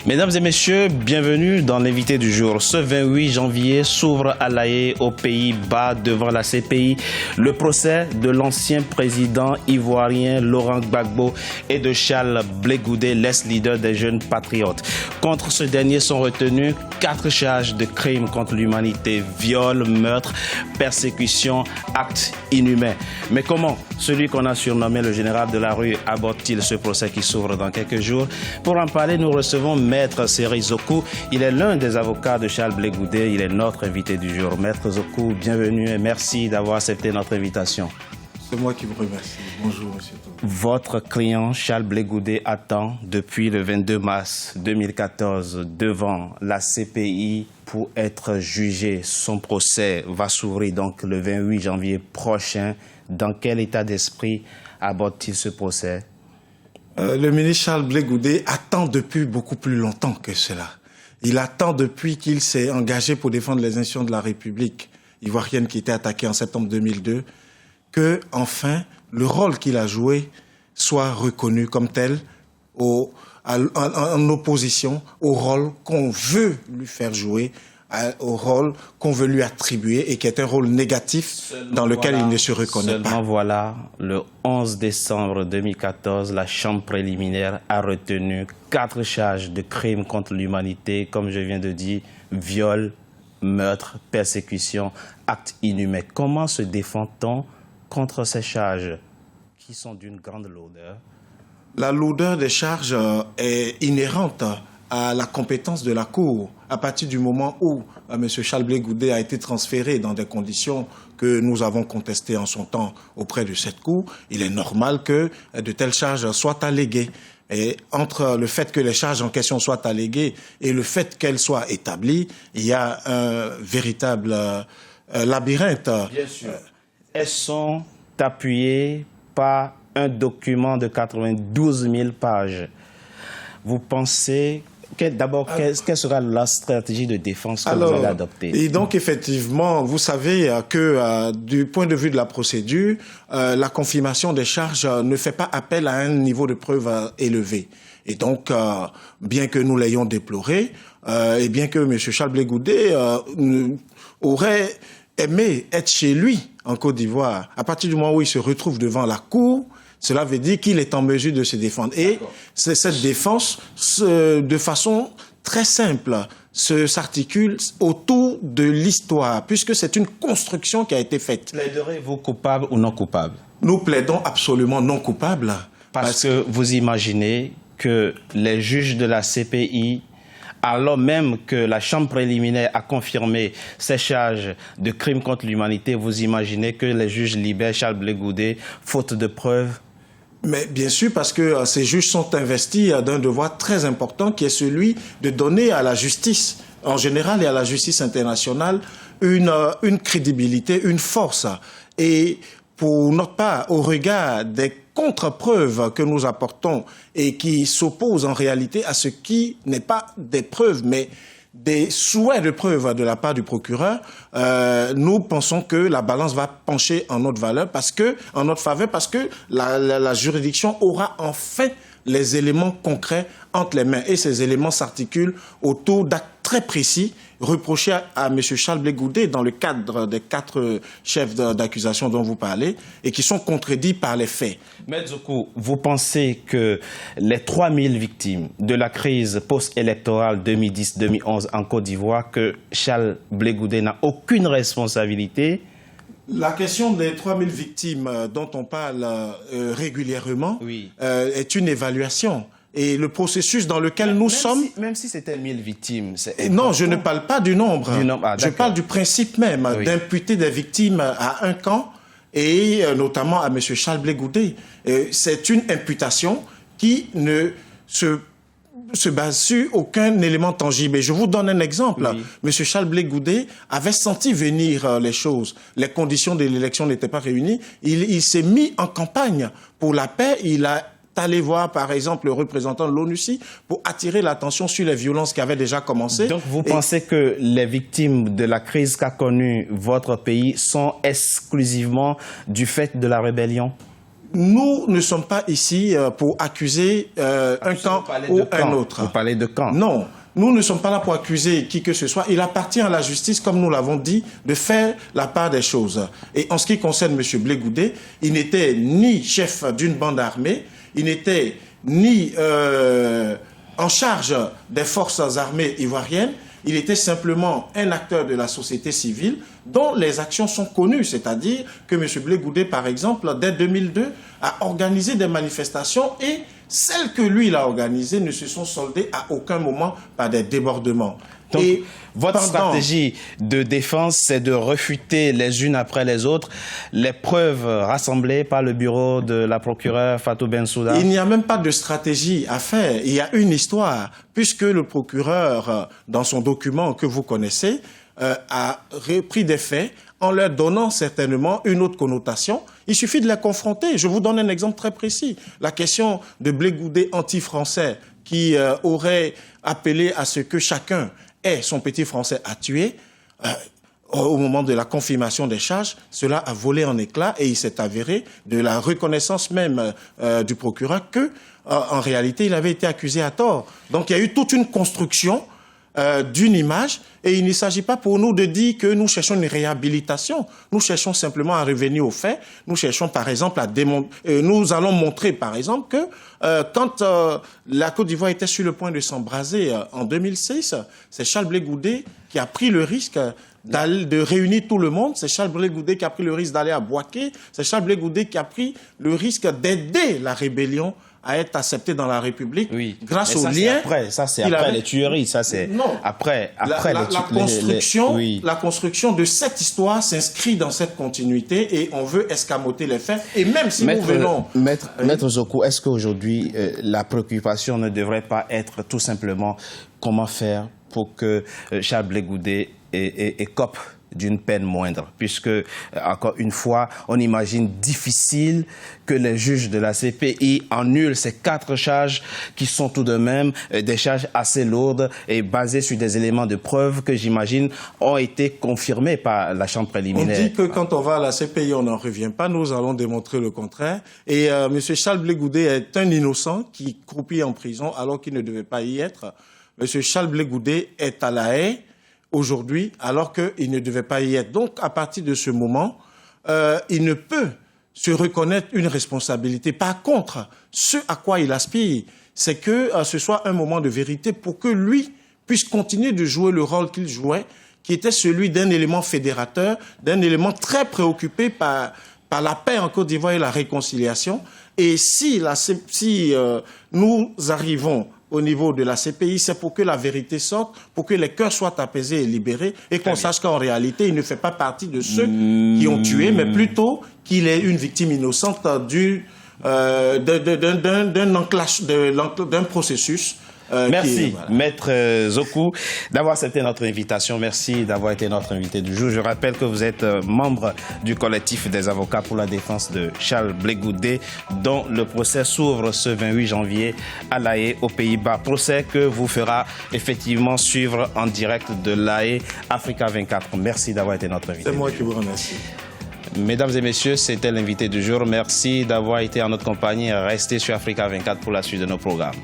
Mesdames et messieurs, bienvenue dans l'invité du jour. Ce 28 janvier s'ouvre à La Haye, aux Pays-Bas, devant la CPI, le procès de l'ancien président ivoirien Laurent Gbagbo et de Charles Blé Goudé, l'ex-leader des Jeunes Patriotes. Contre ce dernier sont retenus 4 charges de crimes contre l'humanité: viol, meurtre, persécution, actes inhumains. Mais comment celui qu'on a surnommé le général de la rue aborde-t-il ce procès qui s'ouvre dans quelques jours? Pour en parler, nous recevons Maître Seri Zokou. Il est l'un des avocats de Charles Blé Goudé. Il est notre invité du jour. Maître Zokou, bienvenue et merci d'avoir accepté notre invitation. C'est moi qui vous remercie. Bonjour, monsieur Tour. Votre client, Charles Blé Goudé, attend depuis le 22 mars 2014 devant la CPI pour être jugé. Son procès va s'ouvrir donc le 28 janvier prochain. Dans quel état d'esprit aborde-t-il ce procès? Le ministre Charles Blé Goudé attend depuis beaucoup plus longtemps que cela. Il attend depuis qu'il s'est engagé pour défendre les institutions de la République ivoirienne qui était attaquée en septembre 2002, que, enfin, le rôle qu'il a joué soit reconnu comme tel en opposition au rôle qu'on veut lui faire jouer, au rôle qu'on veut lui attribuer et qui est un rôle négatif dans lequel il ne se reconnaît pas. Voilà, le 11 décembre 2014, la Chambre préliminaire a retenu 4 charges de crimes contre l'humanité, comme je viens de dire, viol, meurtre, persécution, actes inhumains. Comment se défend-on contre ces charges qui sont d'une grande lourdeur? La lourdeur des charges est inhérente à la compétence de la Cour. À partir du moment où M. Charles Blé Goudé a été transféré dans des conditions que nous avons contestées en son temps auprès de cette Cour, il est normal que de telles charges soient alléguées. Et entre le fait que les charges en question soient alléguées et le fait qu'elles soient établies, il y a un véritable labyrinthe. Bien sûr. Elles sont appuyées par un document de 92 000 pages. Vous pensez d'abord, quelle sera la stratégie de défense que vous allez adopter? Et donc, effectivement, vous savez que du point de vue de la procédure, la confirmation des charges ne fait pas appel à un niveau de preuve élevé. Et donc, bien que nous l'ayons déploré, et bien que M. Charles Blé Goudé aurait aimé être chez lui en Côte d'Ivoire, à partir du moment où il se retrouve devant la Cour, cela veut dire qu'il est en mesure de se défendre. Et c'est cette défense, de façon très simple, s'articule autour de l'histoire, puisque c'est une construction qui a été faite. Plaiderez-vous coupable ou non coupable? Nous plaidons absolument non coupable. Parce que vous imaginez que les juges de la CPI, alors même que la Chambre préliminaire a confirmé ces charges de crimes contre l'humanité, vous imaginez que les juges libèrent Charles Blé Goudé, faute de preuves? Mais bien sûr, parce que ces juges sont investis d'un devoir très important qui est celui de donner à la justice en général et à la justice internationale une crédibilité, une force. Et pour notre part, au regard des contre-preuves que nous apportons et qui s'opposent en réalité à ce qui n'est pas des preuves, mais des souhaits de preuves de la part du procureur, nous pensons que la balance va pencher en notre faveur parce que la juridiction aura enfin les éléments concrets entre les mains. Et ces éléments s'articulent autour d'actes très précis reprochés à M. Charles Blé Goudé dans le cadre des 4 chefs d'accusation dont vous parlez et qui sont contredits par les faits. Maître Zokou, vous pensez que les 3000 victimes de la crise post-électorale 2010-2011 en Côte d'Ivoire, que Charles Blé Goudé n'a aucune responsabilité? La question des 3000 victimes dont on parle régulièrement est une évaluation. Et le processus dans lequel nous sommes... Même si c'était 1000 victimes... Non, je ne parle pas du nombre. Je parle du principe même d'imputer des victimes à un camp et notamment à M. Charles Blé Goudé. C'est une imputation qui ne se base sur aucun élément tangible. Et je vous donne un exemple. M. Charles Blé Goudé avait senti venir les choses. Les conditions de l'élection n'étaient pas réunies. Il s'est mis en campagne pour la paix. Il a allé voir, par exemple, le représentant de l'ONUCI pour attirer l'attention sur les violences qui avaient déjà commencé. Donc, vous pensez que les victimes de la crise qu'a connue votre pays sont exclusivement du fait de la rébellion? nous ne sommes pas ici pour accuser un camp ou un autre. Vous parlez de camp. Non. Nous ne sommes pas là pour accuser qui que ce soit. Il appartient à la justice, comme nous l'avons dit, de faire la part des choses. Et en ce qui concerne M. Blé Goudé, il n'était ni chef d'une bande armée, il n'était ni en charge des forces armées ivoiriennes, il était simplement un acteur de la société civile dont les actions sont connues. C'est-à-dire que M. Blé Goudé, par exemple, dès 2002, a organisé des manifestations et celles que lui il a organisées ne se sont soldées à aucun moment par des débordements. Donc, votre stratégie de défense, c'est de refuter les unes après les autres les preuves rassemblées par le bureau de la procureure Fatou Bensouda? Il n'y a même pas de stratégie à faire. Il y a une histoire, puisque le procureur, dans son document que vous connaissez, a repris des faits en leur donnant certainement une autre connotation. Il suffit de les confronter. Je vous donne un exemple très précis. La question de Blé Goudé anti-français qui aurait appelé à ce que chacun ait son petit français à tuer, au moment de la confirmation des charges, cela a volé en éclats et il s'est avéré de la reconnaissance même du procureur que, en réalité, il avait été accusé à tort. Donc il y a eu toute une construction d'une image et il ne s'agit pas pour nous de dire que nous cherchons une réhabilitation. Nous cherchons simplement à revenir aux faits. Nous cherchons par exemple à démontrer, nous allons montrer par exemple que quand la Côte d'Ivoire était sur le point de s'embraser en 2006, c'est Charles Blé Goudé qui a pris le risque de réunir tout le monde. C'est Charles Blé Goudé qui a pris le risque d'aller à Bouaké. C'est Charles Blé Goudé qui a pris le risque d'aider la rébellion à être accepté dans la République grâce aux liens. Ça, c'est après les tueries. Ça, c'est après la construction de cette histoire s'inscrit dans cette continuité et on veut escamoter les faits. Et même si nous venons... Maître Zokou, est-ce qu'aujourd'hui, la préoccupation ne devrait pas être tout simplement comment faire pour que Charles Blé Goudé écope d'une peine moindre, puisque, encore une fois, on imagine difficile que les juges de la CPI annulent ces 4 charges qui sont tout de même des charges assez lourdes et basées sur des éléments de preuve que j'imagine ont été confirmés par la chambre préliminaire. On dit que quand on va à la CPI, on n'en revient pas. Nous allons démontrer le contraire. Et M. Charles Blé Goudé est un innocent qui croupit en prison alors qu'il ne devait pas y être. M. Charles Blé Goudé est à La Haye aujourd'hui, alors qu'il ne devait pas y être. Donc, à partir de ce moment, il ne peut se reconnaître une responsabilité. Par contre, ce à quoi il aspire, c'est que ce soit un moment de vérité pour que lui puisse continuer de jouer le rôle qu'il jouait, qui était celui d'un élément fédérateur, d'un élément très préoccupé par la paix en Côte d'Ivoire et la réconciliation. Et si nous arrivons au niveau de la CPI, c'est pour que la vérité sorte, pour que les cœurs soient apaisés et libérés, et qu'on sache qu'en réalité, il ne fait pas partie de ceux qui ont tué, mais plutôt qu'il est une victime innocente d'un processus. Merci, Maître Zokou, d'avoir accepté notre invitation. Merci d'avoir été notre invité du jour. Je rappelle que vous êtes membre du collectif des avocats pour la défense de Charles Blé Goudé, dont le procès s'ouvre ce 28 janvier à La Haye, aux Pays-Bas. Procès que vous fera effectivement suivre en direct de La Haye, Africa 24. Merci d'avoir été notre invité. C'est moi qui vous remercie. Mesdames et messieurs, c'était l'invité du jour. Merci d'avoir été en notre compagnie. Restez sur Africa 24 pour la suite de nos programmes.